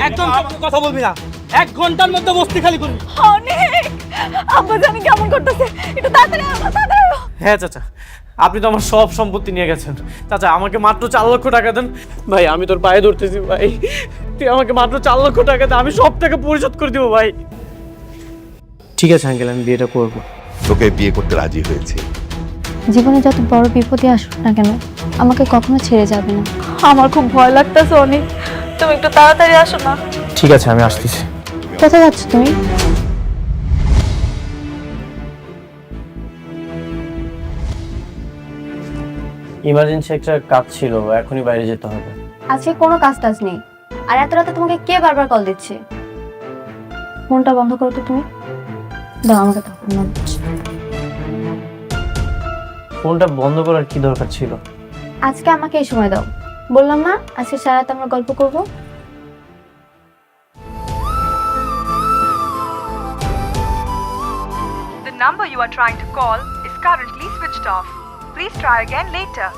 একদম কথা বলবি না, 1 ঘন্টার মধ্যে বস্তি খালি করবি। অনেক আব্বা জানি কেমন করতেছে, একটু তাড়াতাড়ি তাড়াতাড়ি। হ্যাঁ চাচা, আপনি তো আমার সব সম্পত্তি নিয়ে গেছেন। চাচা আমাকে মাত্র 4 লক্ষ টাকা দেন। ভাই আমি তোর পায়ে ধরতেছি ভাই, তুই আমাকে মাত্র 4 লক্ষ টাকা দে, আমি সব টাকা পরিশোধ করে দিব ভাই। ঠিক আছে আঙ্কেল, আমি বিয়েটা করবো। তোকে বিয়ে করতে রাজি হয়েছে। জীবনে যত বড় বিপদই আসুক না কেন, আমাকে কখনো ছেড়ে যাবে না। আমার খুব ভয় লাগতেছে অনেক, তুমি একটু তাড়াতাড়ি আসো না। ঠিক আছে আমি আসতেছি। কোথায় যাচ্ছ তুমি? ইমার্জেন্সি একটা কাজ ছিল, এখনই বাইরে যেতে হবে। আজকে কোনো কাজ টাজ নেই। আর এত রাতে তোমাকে কে বারবার কল দিচ্ছে? ফোনটা বন্ধ করো তো তুমি। দাও আমাকে তখন না। ফোনটা বন্ধ করার কি দরকার ছিল? আজকে আমাকে এই সময় দাও। বললাম না আজকে সারা রাত আমরা গল্প করব। The number you are trying to call is currently switched off. Please try again later.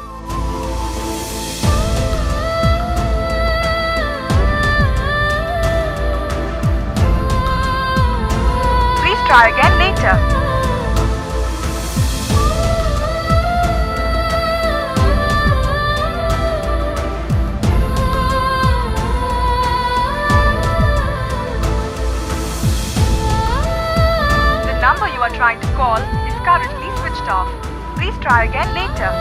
Please try again later. The number you are trying to call is currently switched off. Please try again later.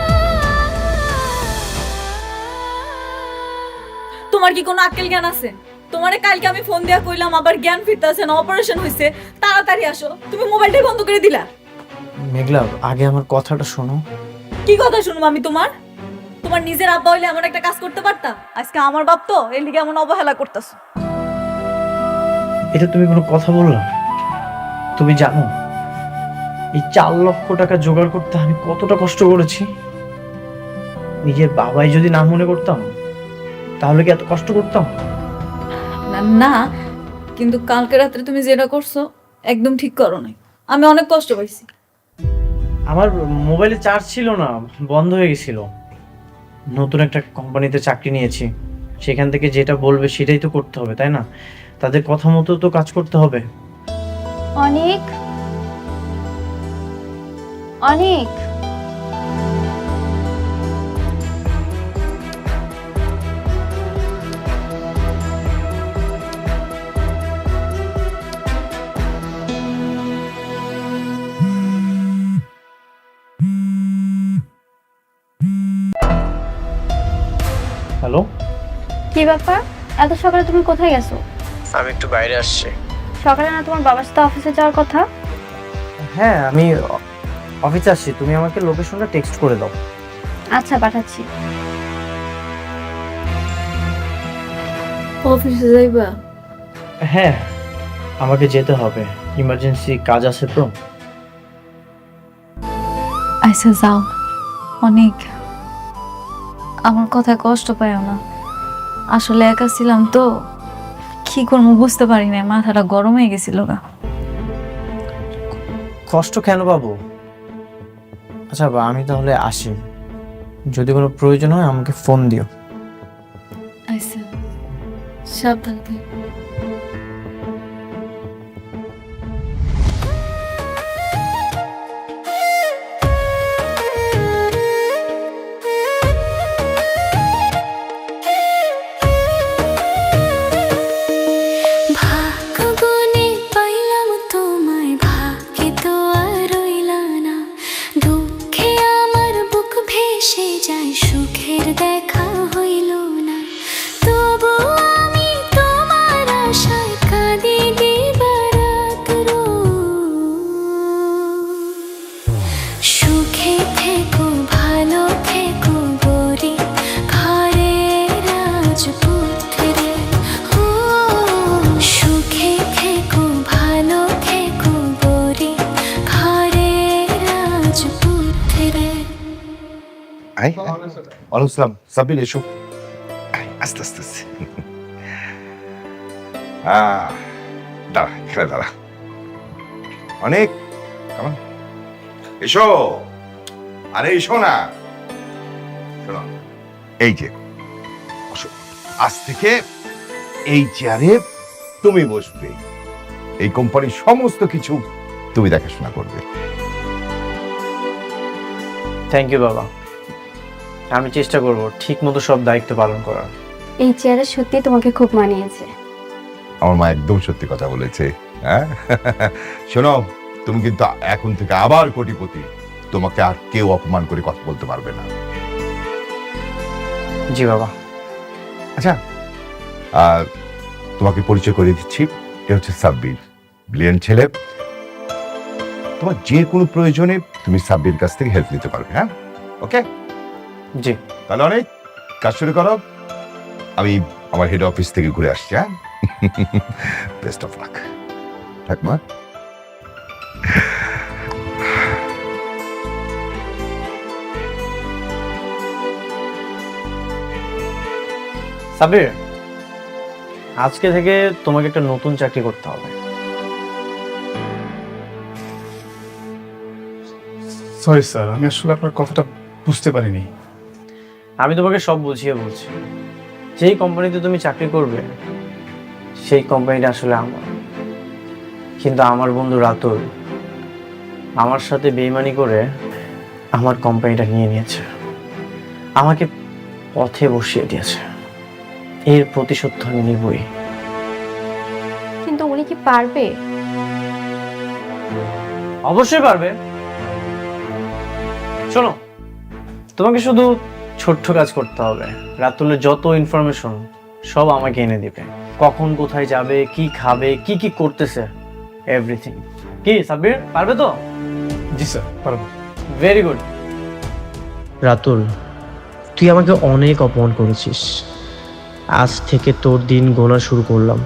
তোমার কি কোনো আক্কেল জ্ঞান আছে? তোমারে কালকে আমি phone দিয়া কইলাম আবার জ্ঞান ফিরতাছে না, অপারেশন হইছে, তাড়াতাড়ি আসো। তুমি মোবাইলটাই বন্ধ করে দিলা। মেঘলা আগে আমার কথাটা শোনো। কি কথা শুনবো আমি তোমার? তোমার নিজের আব্বা হইলে এমন একটা কাজ করতে পারতা? আজকে আমার বাপ তো এর লিগে এমন অবহেলা করতেছো। এটা তুমি কোনো কথা বললা? তুমি জানো এই 4 লক্ষ টাকা জোগাড় করতে আমি কতটা কষ্ট করেছি? নিজের বাবাই যদি না মনে করতাম তাহলে কি এত কষ্ট করতাম? না, কিন্তু কালকে রাত্রে তুমি যেটা করছো একদম ঠিক করো নাই। আমি অনেক কষ্ট পাইছি। আমার মোবাইলে চার্জ ছিল না, বন্ধ হয়ে গেছিল। নতুন একটা কোম্পানিতে চাকরি নিয়েছি, সেখান থেকে যেটা বলবে সেটাই তো করতে হবে, তাই না? তাদের কথা মতো তো কাজ করতে হবে। অনেক অনেক হ্যালো, কি ব্যাপার? এত সকালে তুমি কোথায় গেছো? আমি একটু বাইরে আসছি। সকালে না তোমার বাবার সাথে অফিসে যাওয়ার কথা? হ্যাঁ আমি অফিসে আসছি, তুমি আমাকে লোকেশনটা টেক্সট করে দাও। আচ্ছা পাঠাচ্ছি। অফিসে যাইবা? হ্যাঁ আমাকে যেতে হবে, ইমার্জেন্সি কাজ আছে তো। আচ্ছা যাও। অনেক আমার কথা কষ্ট পাইও না, আসলে একা ছিলাম তো, কি করবো বুঝতে পারি না, মাথাটা গরম হয়ে গেছিল গা। কষ্ট কেন পাবো? আচ্ছা আমি তাহলে আসি, যদি কোনো প্রয়োজন হয় আমাকে ফোন দিও। আচ্ছা সাবধানে। ওয়ালাইকুম আসসালাম। সাব্বির এসো। আস্তে আস্তে আস্তে। দাঁড়া এখানে দাঁড়া। অনেক এসো, আরে এসো না। শোনো এই যে আজ থেকে এই চেয়ারে তুমি বসবে, এই কোম্পানির সমস্ত কিছু তুমি দেখাশোনা করবে। থ্যাংক ইউ বাবা, আমি চেষ্টা করব ঠিক মতো সব দায়িত্ব পালন করার। এই চেয়ারে সত্যি তোমাকে খুব মানিয়েছে। আমার মা একদম সত্যি কথা বলেছে। হ্যাঁ শোনো, তুমি কিন্তু এখন থেকে আবার কোটিপতি, তোমাকে আর কেউ অপমান করে কথা বলতে পারবে না। জি বাবা। আচ্ছা, তোমাকে পরিচয় করে দিচ্ছি, এ হচ্ছে সাব্বির, ব্রিলিয়ান্ট ছেলে। তোমার যে কোনো প্রয়োজনে তুমি সাব্বির কাছ থেকে হেল্প নিতে পারবে। হ্যাঁ, ওকে? জি। তাহলে অনেক কাজ শুরু করো, আমি আমার হেড অফিস থেকে ঘুরে আসছি। হ্যাঁ, বেস্ট অফ লাক। ঠাকুমা, সাবির, আজকে থেকে তোমাকে একটা নতুন চাকরি করতে হবে। সরি স্যার, আমি আসলে আপনার কথাটা বুঝতে পারিনি। আমি তোমাকে সব বুঝিয়ে বলছি। যেই কোম্পানিতে তুমি চাকরি করবে সেই কোম্পানিটা আসলে আমার, কিন্তু আমার বন্ধু রাতুল আমার সাথে বেইমানি করে আমার কোম্পানিটা নিয়ে নিয়েছে, আমাকে পথে বসিয়ে দিয়েছে। এর প্রতিশোধ তো আমি নিবই। কিন্তু উনি কি পারবে? অবশ্যই পারবে। শোনো, তোমাকে শুধু ছোট্ট কাজ করতে হবে। রাতুলের যত ইনফরমেশন সব আমাকে এনে দিবে, কখন কোথায় যাবে, কি খাবে, কি কি করতেছে, এভরিথিং। কি সাব্বির, পারবে তো? জি স্যার, পারবো। Very good. রাতুল, তুই আমাকে অনেক অপমান করেছিস। আজ থেকে তোর দিন গোনা শুরু করলাম।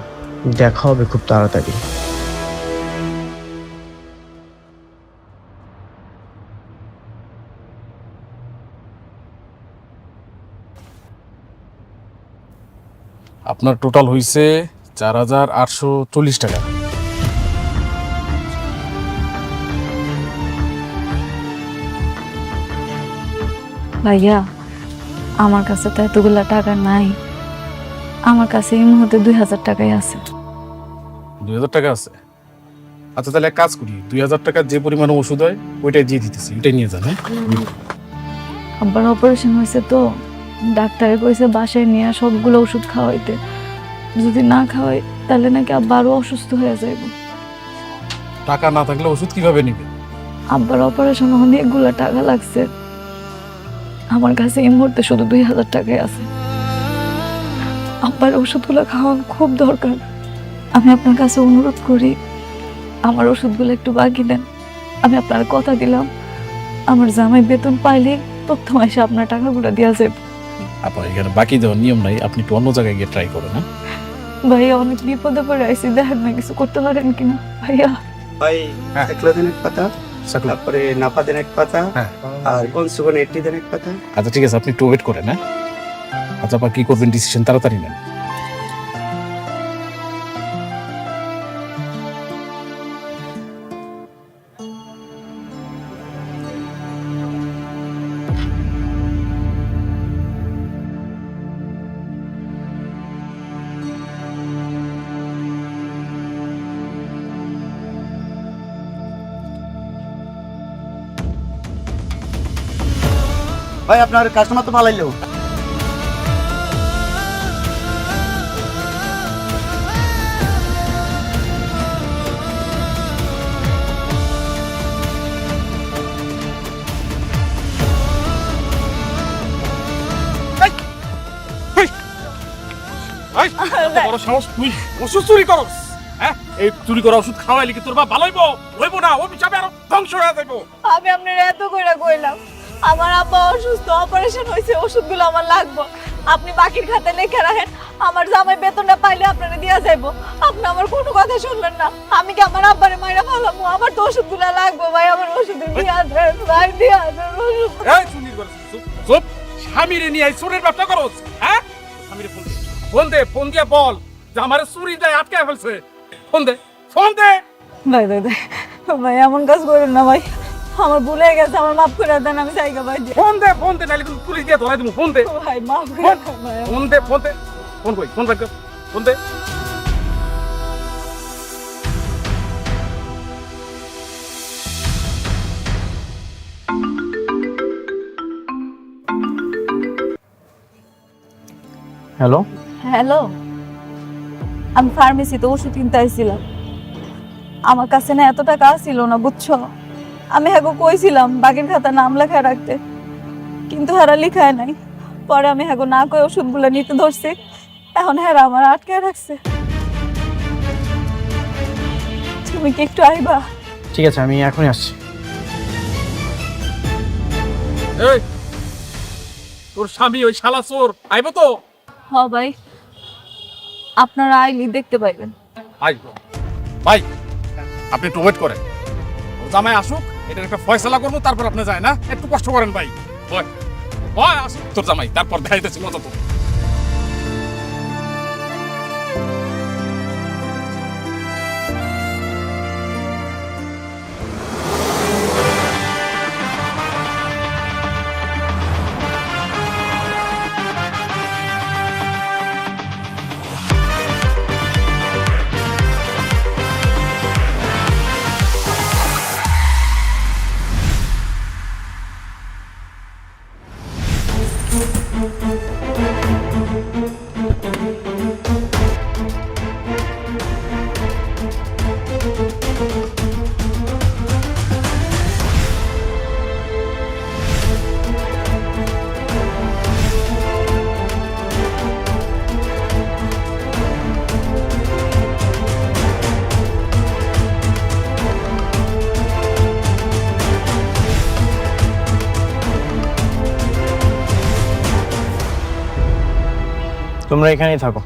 দেখা হবে খুব তাড়াতাড়ি। আপনার টোটাল হয়েছে 4,840 টাকা। ভাইয়া, আমার কাছে তো এতগুলা টাকা নাই। আমার কাছে এই মুহূর্তে 2,000 টাকাই আছে। 2,000 টাকা আছে? আচ্ছা, তাহলে এক কাজ করি, 2,000 টাকার যে পরিমাণ ওষুধ হয় ওইটাই দিয়ে দিতেছি, ওইটাই নিয়ে যান। হ্যাঁ, আব্বার অপারেশন হয়েছে তো, ডাক্তারে কইছে বাসায় নিয়ে সবগুলো ওষুধ খাওয়াইতে। যদি না খাওয়াই তাহলে নাকি আব্বা আরো অসুস্থ হয়ে যাইব। টাকা না থাকলে ওষুধ কিভাবে নিবে? আব্বার অপারেশন অনেকগুলা টাকা লাগছে। আমার কাছে এই মুহূর্তে শুধু 2,000 টাকাই আছে। আব্বার ওষুধগুলো খাওয়ানো খুব দরকার। আমি আপনার কাছে অনুরোধ করি, আমার ওষুধগুলো একটু বাকি দেন। আমি আপনার কথা দিলাম, আমার জামাই বেতন পাইলে প্রথম এসে আপনার টাকাগুলো দেওয়া যাবে। আপনার এখানে বাকি দেওয়ার নিয়ম নাই, আপনি একটু অন্য জায়গায় গিয়ে ট্রাই করেন। হ্যাঁ ভাইয়া, অনেক বিপদে পড়ে আইসি, দেখেন না কিছু করতে পারেন কিনা ভাইয়া। ভাই হ্যাঁ। একলা দেন এক পাতা, সাকলা। তারপরে নাপা দেন এক পাতা, হ্যাঁ। আর কনসুগন 80 দেন এক পাতা। আচ্ছা ঠিক আছে, আপনি একটু ওয়েট করেন। হ্যাঁ, আচ্ছা আপনি কি করবেন ডিসিশন তাড়াতাড়ি নেন। ভাই আপনার কাস্টমার তো পালাইলো। বড় সাহস, তুই ওষুধ চুরি করস? হ্যাঁ, এই চুরি করা ওষুধ খাওয়াইলে কি তোর বাপ ভালো হইব? হইব না, ও হিসাবে আরো ধ্বংস হয়ে যাইব। আমি আপনার এত কইরা কইলাম, আমার আব্বা অসুস্থ, অপারেশন হয়েছে, ওষুধগুলো আমার লাগবে। আপনি বাকির খাতে লিখে রাখেন, আমার জামাই বেতনটা পাইলে আপনারা দিয়া যাইবো। আপনি আমার কোনো কথা শুনলেন না। আমি কি আমার আব্বারে মাইরা ফেলামু? আমার তো ওষুধগুলো লাগবে ভাই, আমার ওষুধ দিয়া দেন ভাই, দিয়া দেন ওষুধ। এই চুরি করস, চুপ চুপ। স্বামীরে নিয়ে চোরের ব্যবসা করস? হ্যাঁ, স্বামীরে ফোন দে, ফোন দে, ফোন দিয়ে বল যে আমার চুরি যায় আটকায় ফেলছে। ফোন দে, ফোন দে। ভাই ভাই ভাই ভাই, এমন কাজ করেন না ভাই, আমার ভুলে গেছে, আমার মাফ করে দেন, আমি জায়গা ভাই। ফোন দে, নাহলে কিন্তু পুলিশ দিয়ে ধরাই দেবো। ফোন দে, ভাই মাফ করে দেন ভাই। ফোন দে, ফোন দে। ফোন কই, ফোন বাই কর, ফোন দে। হ্যালো, হ্যালো, আমি ফার্মেসিতে ওষুধ কিনতে আইছিলাম। আমার কাছে না এত টাকা ছিল না, বুঝছো? আমি হ্যাঁ কইছিলাম বাগের খাতা নাম লেখা রাখতে, কিন্তু হারা লিখায় নাই। পরে আমি হ্যাঁ না কই ওষুধগুলো নিতে ধরছি, এখন হ্যাঁ আমার আটকায় রাখছে। তুমি কি একটু আইবা? ঠিক আছে, আমি এখনই আসছি। এই, তোর স্বামী ওই শালা চোর আইবো তো? হ ভাই, আপনারা আইলি দেখতে পাইবেন। আইবো ভাই, আপনি একটু ওয়েট করেন, ও জামাই আসুক, এটার একটা ফয়সালা করবো, তারপর আপনি যায় না, একটু কষ্ট করেন ভাই। হয় হয় আসুক তোর জামাই, তারপর দেখাইতেছি মজা তো। তোমরা এখানেই থাকো।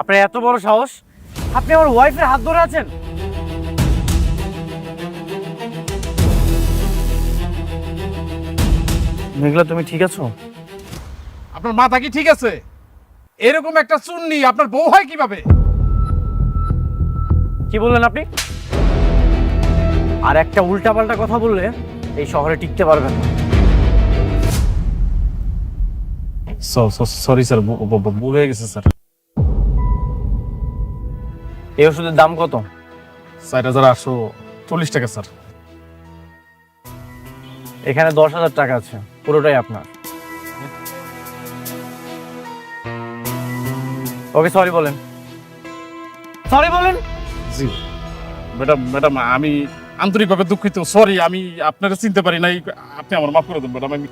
আপনার এত বড় সাহস, আপনি আমার ওয়াইফের হাত ধরে আছেন? মেঘলা, তুমি ঠিক আছো? আপনার মাথা কি ঠিক আছে? এরকম একটা চুন্নি আপনার বউ হয় কিভাবে? কি বললেন আপনি? আর একটা উল্টাপাল্টা কথা বললে এই শহরে টিকতে পারবেন না। সরি স্যার, ভুল হয়ে গেছে স্যার। এই ওষুধের দাম কত? 4840 টাকা স্যার। এখানে 10,000 টাকা আছে, পুরোটাই আপনার। ওকে সরি বলেন, সরি বলেন। জি ম্যাডাম, আমি আন্তরিকভাবে দুঃখিত, সরি, আমি আপনারা চিনতে পারি নাই, আপনি আমার মাফ করে দেন ম্যাডাম, আমি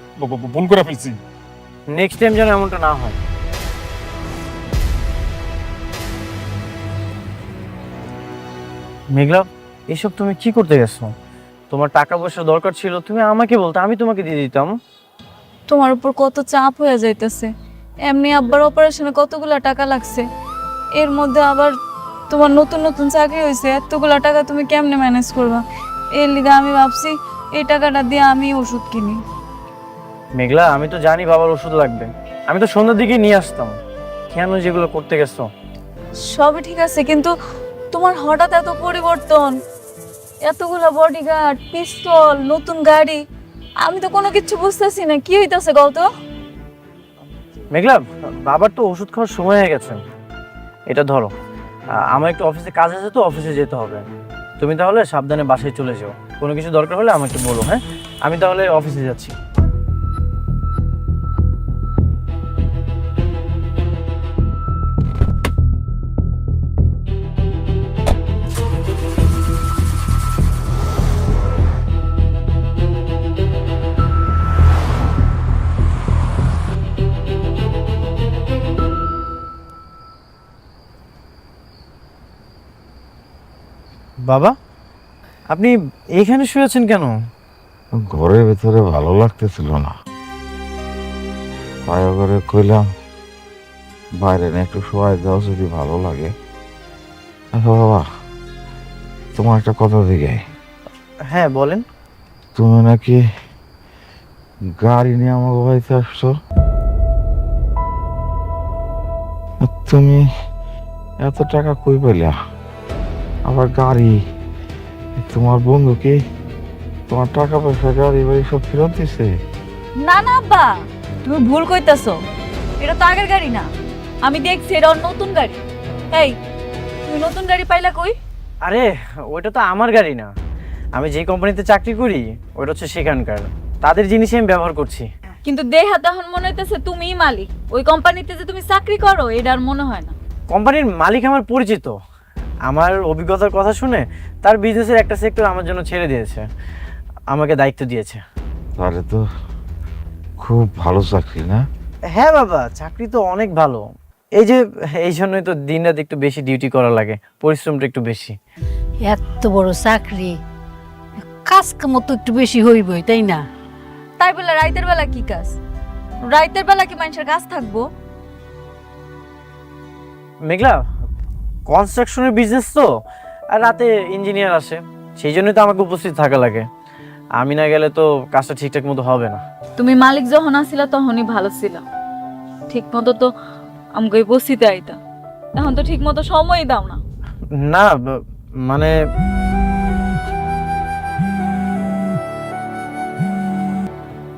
ভুল করে ফেলছি। নেক্সট টাইম যেন এমনটা না হয়। মেঘলা, এসব তুমি কি করতে গেছো? তোমার টাকা পয়সা দরকার ছিল, তুমি আমাকে বলতে, আমি তোমাকে দিয়ে দিতাম। তোমার উপর কত চাপ হয়ে যাইতেছে, এমনি আব্বার অপারেশনে কতগুলা টাকা লাগছে, এর মধ্যে আবার তোমার নতুন নতুন চাকরি হয়েছে, এতগুলা টাকা তুমি কেমনে ম্যানেজ করবা? এর লিগে আমি ভাবছি এই টাকাটা দিয়ে আমি ওষুধ কিনি। মেঘলা, আমি তো জানি বাবার ওষুধ লাগবে, আমি তো সন্ধ্যার দিকে নিয়ে আসতাম। কেন যেগুলো করতে গেছো? সবই ঠিক আছে, কিন্তু তোমার হঠাৎ এত পরিবর্তন, এতগুলা বডিগার্ড, পিস্তল, নতুন গাড়ি, আমি তো কোনো কিছু বুঝতেছি না, কি হইতাছে গত? মেঘলা, বাবার তো ওষুধ খাওয়ার সময় হয়ে গেছে, এটা ধরো। আমার একটু অফিসে কাজ আছে, তো অফিসে যেতে হবে। তুমি তাহলে সাবধানে বাসায় চলে যাও, কোনো কিছু দরকার হলে আমাকে বলো। হ্যাঁ, আমি তাহলে অফিসে যাচ্ছি। বাবা, আপনি এইখানে শুয়েছেন কেন? ঘরের ভেতরে ভালো লাগতেছিল না, পায়ে করে কইলাম বাইরে না একটু শোয়াই দাও যদি ভালো লাগে। আচ্ছা বাবা, তোমার একটা কথা দিকে, হ্যাঁ বলেন। তুমি নাকি গাড়ি নিয়ে আমাকে বাড়িতে আসছো, তুমি এত টাকা কই পেলা? আবার গাড়ি, তোমার বন্ধু কি তোমার টাকা পয়সা গাড়ি বাড়ি সব ফেরত দিছে? না না আব্বা, তুমি ভুল কইতাছো, এটা তো আগের গাড়ি না। আমি দেখছি এটা ওর নতুন গাড়ি। এই, তুমি নতুন গাড়ি পাইলা কই? আরে ওইটা তো আমার গাড়ি না, আমি যে কোম্পানিতে চাকরি করি ওইটা হচ্ছে সেখানকার, তাদের জিনিসই আমি ব্যবহার করছি। কিন্তু দেহা তখন মনে হইতেছে তুমিই মালিক। ওই কোম্পানিতে যে তুমি চাকরি করো এটা আর মনে হয় না। কোম্পানির মালিক আমার পরিচিত, আমার অভিজ্ঞতার কথা শুনে তার বিজনেসের একটা সেক্টর আমার জন্য ছেড়ে দিয়েছে, আমাকে দায়িত্ব দিয়েছে। তাহলে তো খুব ভালো চাকরি না? হ্যাঁ বাবা, চাকরি তো অনেক ভালো। এই যে এই জন্যই তো দিন রাত একটু বেশি ডিউটি করা লাগে, পরিশ্রমটা একটু বেশি। এত বড় চাকরি, কাজ কাম তো একটু বেশি হইবই, তাই না? তাই বলে রাইতের বেলা কি কাজ? রাইতের বেলা কি মানুষের কাজ থাকবো? মেঘলা, কনস্ট্রাকশনের বিজনেস তো, আর রাতে ইঞ্জিনিয়ার আসে, সেই জন্যই তো আমাকে উপস্থিত থাকা লাগে। আমি না গেলে তো কাজটা ঠিকঠাক মতো হবে না। তুমি মালিক যখন আসিলা তখনই ভালো ছিল, ঠিক মতো তো আমাকে বসিতে আইতা। এখন তো ঠিক মতো সময়ই দাও না। না মানে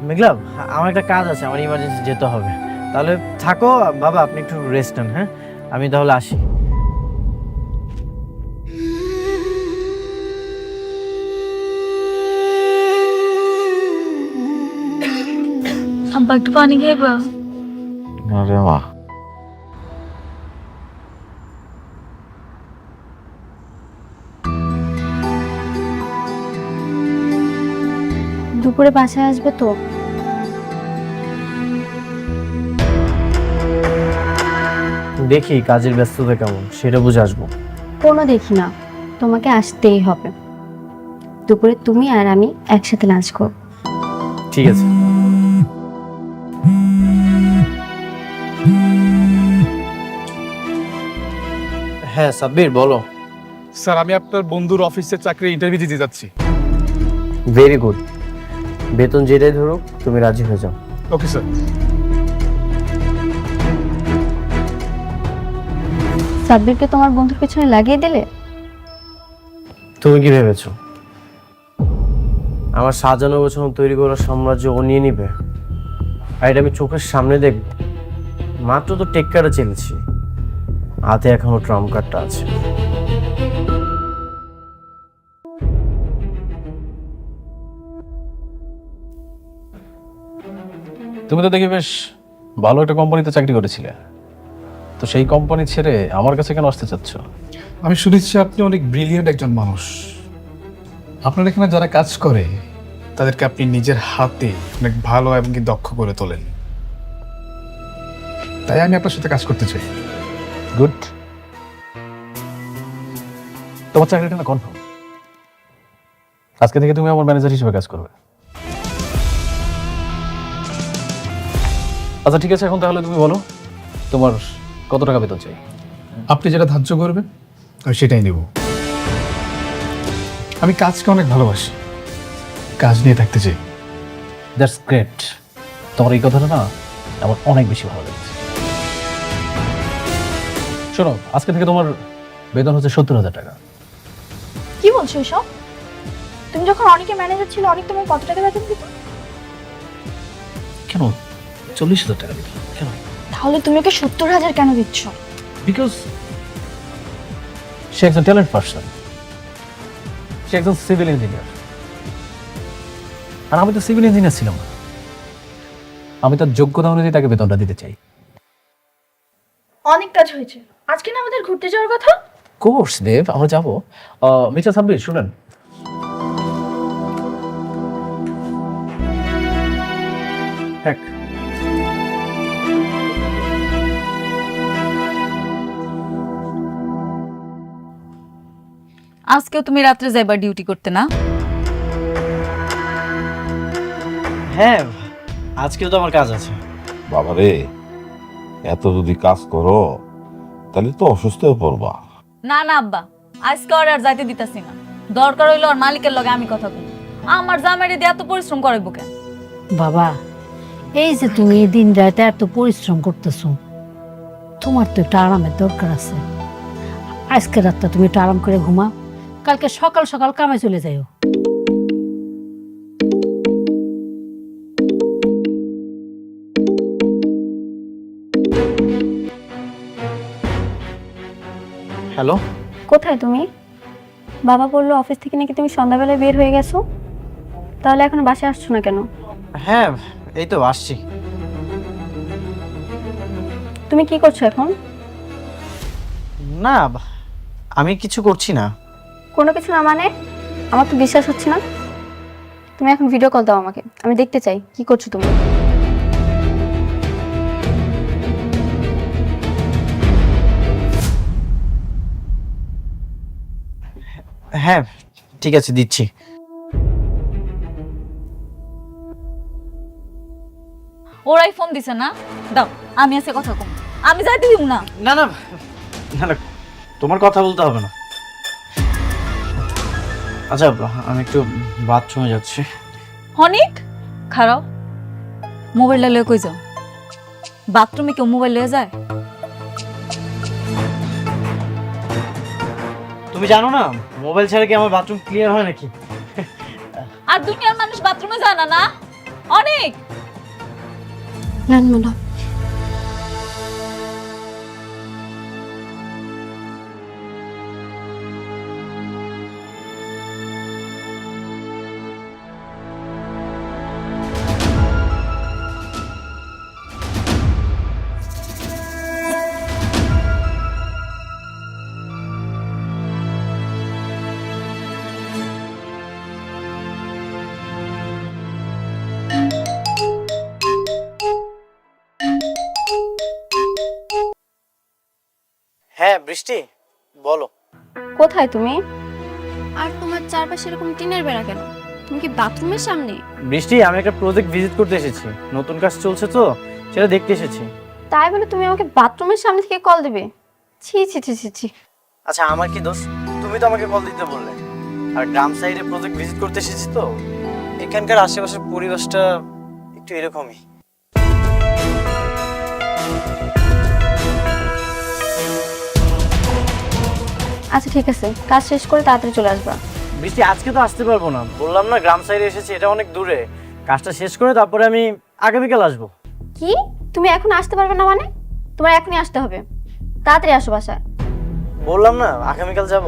মেঘলা, আমার একটা কাজ আছে, আমার ইমার্জেন্সি যেতে হবে। তাহলে থাকো বাবা, আপনি একটু রেস্ট নেন। হ্যাঁ, আমি তাহলে আসি। আব্বা একটু পানি খাইবা? না রে মা, দুপুরে বাসায় আসবে তো? দেখি কাজের ব্যস্ততা কেমন, সেটা বুঝে আসবো। কোনো দেখি না, তোমাকে আসতেই হবে। দুপুরে তুমি আর আমি একসাথে লাঞ্চ করব। ঠিক আছে। হ্যাঁ সাব্বির, বলো। স্যার, আমি আপনার বন্ধুর অফিসে চাকরি ইন্টারভিউ দিতে যাচ্ছি। ভেরি গুড, বেতন যেটাই ধরুক তুমি রাজি হয়ে যাও। Okay sir. সাব্বিরকে তোমার বন্ধুর পেছনে লাগিয়ে দিলে? তুমি কি ভেবেছো আমার সাজানো গোছানো তৈরি করা সাম্রাজ্য ও নিয়ে নিবে? আর এটা আমি চোখের সামনে দেখব? মাত্র তো টেক্কাটা চেলেছি, হাতে এখনো ট্রাম্প কার্ডটা আছে। তুমি তো দেখি বেশ ভালো একটা কোম্পানিতে চাকরি করেছিলে, তো সেই কোম্পানি ছেড়ে আমার কাছে কেন আসতে চাচ্ছ? আমি শুনেছি আপনি অনেক ব্রিলিয়েন্ট একজন মানুষ। আপনার এখানে যারা কাজ করে তাদেরকে আপনি নিজের হাতে অনেক ভালো এবং কি দক্ষ করে তোলেন, তাই আমি আপনার সাথে কাজ করতে চাই। গুড, তোমার চাকরিটা না কনফার্ম। আজকে থেকে তুমি আমার ম্যানেজার হিসেবে কাজ করবে। আচ্ছা ঠিক আছে, এখন তাহলে তুমি বলো তোমার কত টাকা বেতন চাই? আপনি যেটা ধার্য করবেন আমি সেটাই নেব। আমি কাজকে অনেক ভালোবাসি, কাজ নিয়ে থাকতে চাই। দ্যাটস গ্রেট, তোমার এই কথাটা না আমার অনেক বেশি ভালো লেগেছে। শোনো, আজকে থেকে তোমার বেতন হচ্ছে 70,000 টাকা। কি বলছো এসব? তুমি যখন অনেকে ম্যানেজার ছিল, অনেক তোমার কত টাকা বেতন দিত? কেন 40,000 টাকা দিত? কেন? তাহলে তুমি ওকে 70,000 কেন দিচ্ছ? বিকজ সে একজন ট্যালেন্ট পার্সন, সে একজন সিভিল ইঞ্জিনিয়ার, আর আমি তো সিভিল ইঞ্জিনিয়ার ছিলাম না। আমি তার যোগ্যতা অনুযায়ী তাকে বেতনটা দিতে চাই। অনেক কাজ হয়েছে, আজকে না আমাদের ঘুরতে যাওয়ার কথা। কোর্স দেব, আমরা যাবো। মিস্টার সাব্বির শুনেন, হ্যাঁ আজকেও তুমি রাত্রে যাইবা ডিউটি করতে না? হ্যাঁ, আজকেও তো আমার কাজ আছে। বাবা রে, এত যদি কাজ করো তাহলে তো অসুস্থ হয়ে পড়বা। না না আব্বা, আজকে ওর আর যাইতে দিতাছি না। দরকার হইলো আর মালিকের লগে আমি কথা বলি। আমার জামাইরে দিয়ে এত পরিশ্রম করাইবো কেন? বাবা, এই যে তুমি দিন রাতে এত পরিশ্রম করতেছো, তোমার তো একটু আরামের দরকার আছে। আজকে রাতটা তুমি একটু আরাম করে ঘুমাও, কালকে সকাল সকাল কামে চলে যাইও। হ্যালো। কোথায় তুমি? বাবা বললো অফিস থেকে নাকি তুমি সন্ধ্যাবেলায় বের হয়ে গেছো, তাহলে এখন বাসায় আসছো না কেন? হ্যাঁ এই তো আসছি। তুমি কি করছো এখন? না আমি কিছু করছি না। কোনো কিছু না মানে? আমার তো বিশ্বাস হচ্ছে না। তুমি এখন ভিডিও কল দাও আমাকে, আমি দেখতে চাই কি করছো তুমি। হ্যাঁ ঠিক আছে দিচ্ছি। ওরাই ফোন দিছে না, দাও আমি আছে কথা কম, আমি যাইতে দিব না। না না না না, তোমার কথা বলতে হবে না। আচ্ছা আমি একটু বাথরুমে যাচ্ছি। অনেক খারাপ, মোবাইলটা লয়ে কই যাও? বাথরুমে কেউ মোবাইল লয়ে যায়? তুমি জানো না মোবাইল ছাড়া কি আমার বাথরুম ক্লিয়ার হয় নাকি? আর দুনিয়ার মানুষ বাথরুমে যায় না? না অনেক নেন ম্যাডাম। হ্যাঁ বৃষ্টি বলো। কোথায় তুমি? আর তোমার চারপাশে এরকম টিনের বেড়া কেন? তুমি কি বাথরুমের সামনে? বৃষ্টি আমি একটা প্রজেক্ট ভিজিট করতে এসেছি, নতুন কাজ চলছে তো সেটা দেখতে এসেছি। তাই বলে তুমি আমাকে বাথরুমের সামনে থেকে কল দেবে? ছি ছি ছি ছি ছি। আচ্ছা আমার কি দোষ? তুমি তো আমাকে কল দিতে বললে। আর গ্রাম সাইডে প্রজেক্ট ভিজিট করতে এসেছি তো, এখানকার আশেপাশের পরিবেশটা একটু এরকমই। আচ্ছা ঠিক আছে, কাজ শেষ করে তাড়াতাড়ি চলে আসবা। বৃষ্টি আজকে তো আসতে পারবো না, বললাম না গ্রাম সাইডে এসেছি, এটা অনেক দূরে। কাজটা শেষ করে তারপরে আমি আগামীকাল আসবো। কি? তুমি এখন আসতে পারবে না মানে? তোমার এখনই আসতে হবে, তাড়াতাড়ি আসো বাসায়। বললাম না আগামীকাল যাব।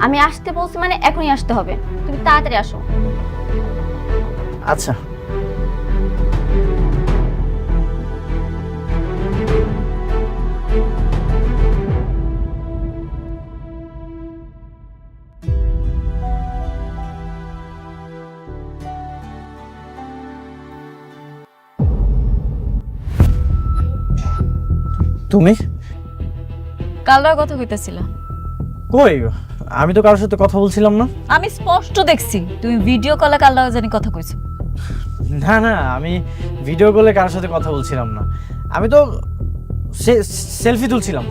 আমি আসতে বলছি মানে এখনই আসতে হবে, তুমি তাড়াতাড়ি আসো। আচ্ছা তুমি কালরা কথা কইতাছিলা? কই, আমি তো কারোর সাথে কথা বলছিলাম না। আমি স্পষ্ট দেখছি তুমি ভিডিও কলে কালরা জানি কথা কইছো। না না আমি ভিডিও কলে কারোর সাথে কথা বলছিলাম না, আমি তো সেলফি তুলছিলাম।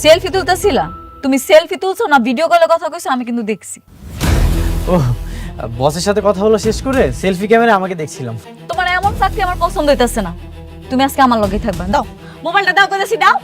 সেলফি তুলতাছিলা? তুমি সেলফি তুলছো না ভিডিও কলে কথা কইছো আমি কিন্তু দেখছি। ও বসের সাথে কথা বলা শেষ করে সেলফি ক্যামেরা আমাকে দেখছিলাম। তোমার এমন চাকরি আমার পছন্দ হইতাছে না, তুমি আজকে আমার লগেই থাকবা। দাও মোবাইলটা, দাও কইতাছি দাও।